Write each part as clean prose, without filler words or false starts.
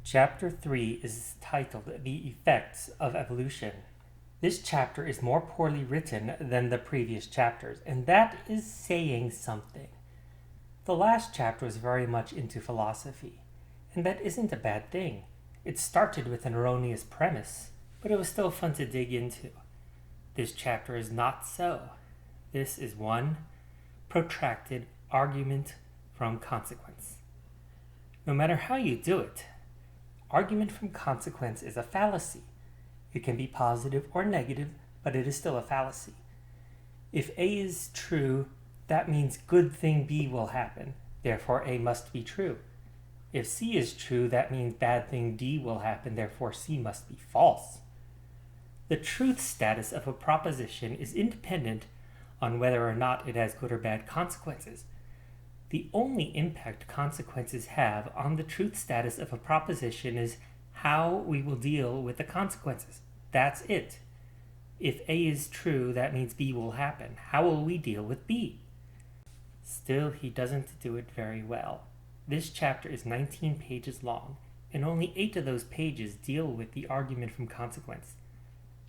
Chapter 3 is titled The Effects of Evolution. This chapter is more poorly written than the previous chapters, and that is saying something. The last chapter was very much into philosophy, and that isn't a bad thing. It started with an erroneous premise, but it was still fun to dig into. This chapter is not so. This is one protracted argument from consequence. No matter how you do it, argument from consequence is a fallacy. It can be positive or negative, but it is still a fallacy. If A is true, that means good thing B will happen. Therefore, A must be true. If C is true, that means bad thing D will happen. Therefore, C must be false. The truth status of a proposition is independent on whether or not it has good or bad consequences. The only impact consequences have on the truth status of a proposition is how we will deal with the consequences. That's it. If A is true, that means B will happen. How will we deal with B? Still, he doesn't do it very well. This chapter is 19 pages long, and only 8 of those pages deal with the argument from consequence.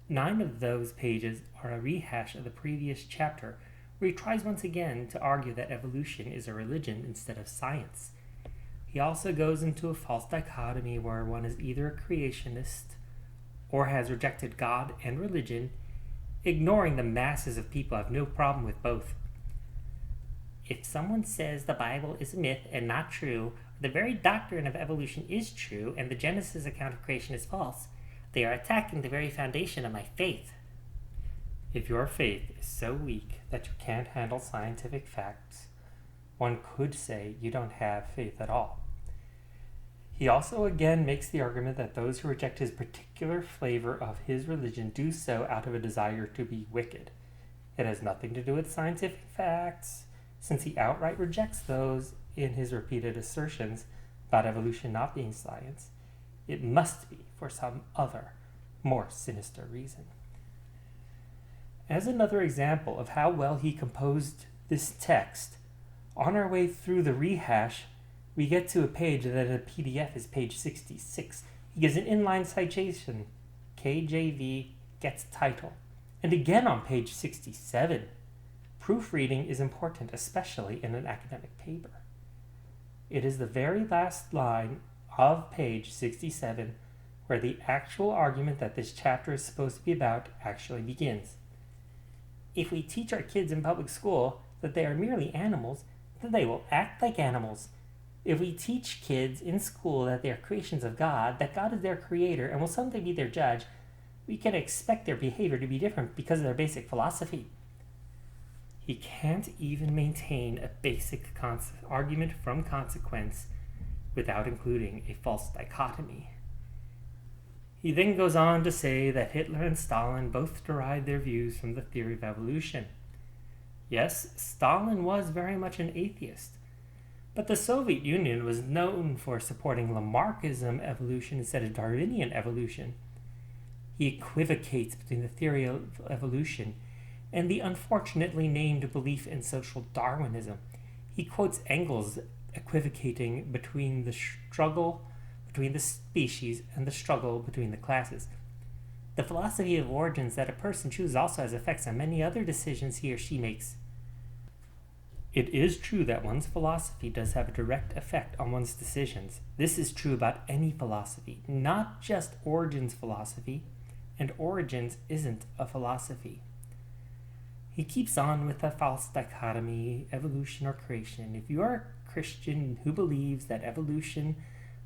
9 of those pages are a rehash of the previous chapter, where he tries once again to argue that evolution is a religion instead of science. He also goes into a false dichotomy where one is either a creationist or has rejected God and religion, ignoring the masses of people who have no problem with both. If someone says the Bible is a myth and not true, the very doctrine of evolution is true, and the Genesis account of creation is false, they are attacking the very foundation of my faith. If your faith is so weak that you can't handle scientific facts, one could say you don't have faith at all. He also again makes the argument that those who reject his particular flavor of his religion do so out of a desire to be wicked. It has nothing to do with scientific facts, since he outright rejects those in his repeated assertions about evolution not being science. It must be for some other, more sinister reason. As another example of how well he composed this text, on our way through the rehash, we get to a page that in a PDF is page 66. He gives an inline citation, KJV gets title. And again on page 67, proofreading is important, especially in an academic paper. It is the very last line of page 67 where the actual argument that this chapter is supposed to be about actually begins. If we teach our kids in public school that they are merely animals, then they will act like animals. If we teach kids in school that they are creations of God, that God is their creator and will someday be their judge, we can expect their behavior to be different because of their basic philosophy. He can't even maintain a basic argument from consequence without including a false dichotomy. He then goes on to say that Hitler and Stalin both derived their views from the theory of evolution. Yes, Stalin was very much an atheist, but the Soviet Union was known for supporting Lamarckism evolution instead of Darwinian evolution. He equivocates between the theory of evolution and the unfortunately named belief in social Darwinism. He quotes Engels equivocating between the struggle between the species and the struggle between the classes. The philosophy of origins that a person chooses also has effects on many other decisions he or she makes. It is true that one's philosophy does have a direct effect on one's decisions. This is true about any philosophy, not just Origins philosophy, and Origins isn't a philosophy. He keeps on with the false dichotomy, evolution or creation. If you are a Christian who believes that evolution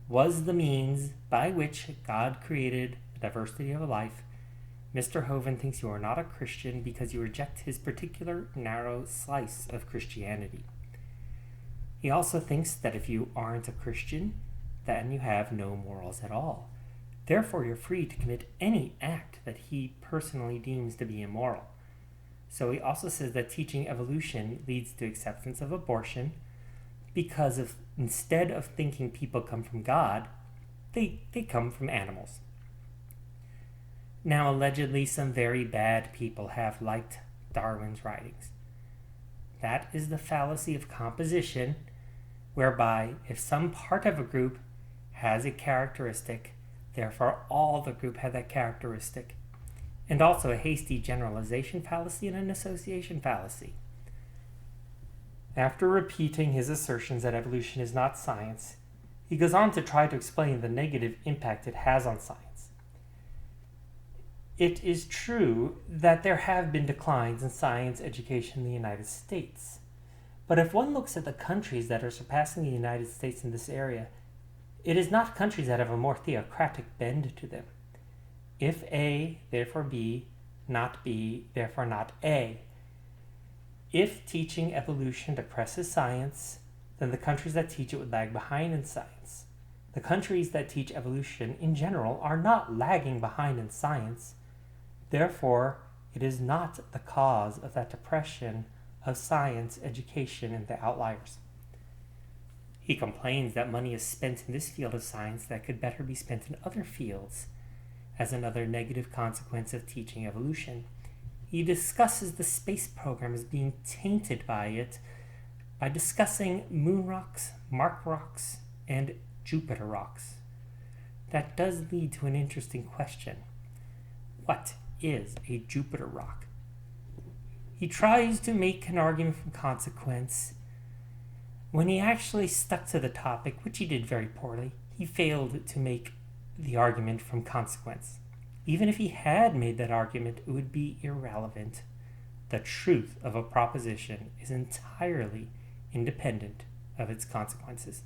was the means by which God created the diversity of life, Mr. Hovind thinks you are not a Christian because you reject his particular narrow slice of Christianity. He also thinks that if you aren't a Christian, then you have no morals at all. Therefore, you're free to commit any act that he personally deems to be immoral. So he also says that teaching evolution leads to acceptance of abortion because instead of thinking people come from God, they come from animals. Now, allegedly, some very bad people have liked Darwin's writings. That is the fallacy of composition, whereby if some part of a group has a characteristic, therefore all the group had that characteristic, and also a hasty generalization fallacy and an association fallacy. After repeating his assertions that evolution is not science, he goes on to try to explain the negative impact it has on science. It is true that there have been declines in science education in the United States. But if one looks at the countries that are surpassing the United States in this area, it is not countries that have a more theocratic bend to them. If A, therefore B, not B, therefore not A. If teaching evolution depresses science, then the countries that teach it would lag behind in science. The countries that teach evolution in general are not lagging behind in science. Therefore, it is not the cause of that depression of science education in the outliers. He complains that money is spent in this field of science that could better be spent in other fields, as another negative consequence of teaching evolution. He discusses the space program as being tainted by it by discussing moon rocks, Mars rocks, and Jupiter rocks. That does lead to an interesting question. What is a Jupiter rock? He tries to make an argument from consequence. When he actually stuck to the topic, which he did very poorly, he failed to make the argument from consequence. Even if he had made that argument, it would be irrelevant. The truth of a proposition is entirely independent of its consequences.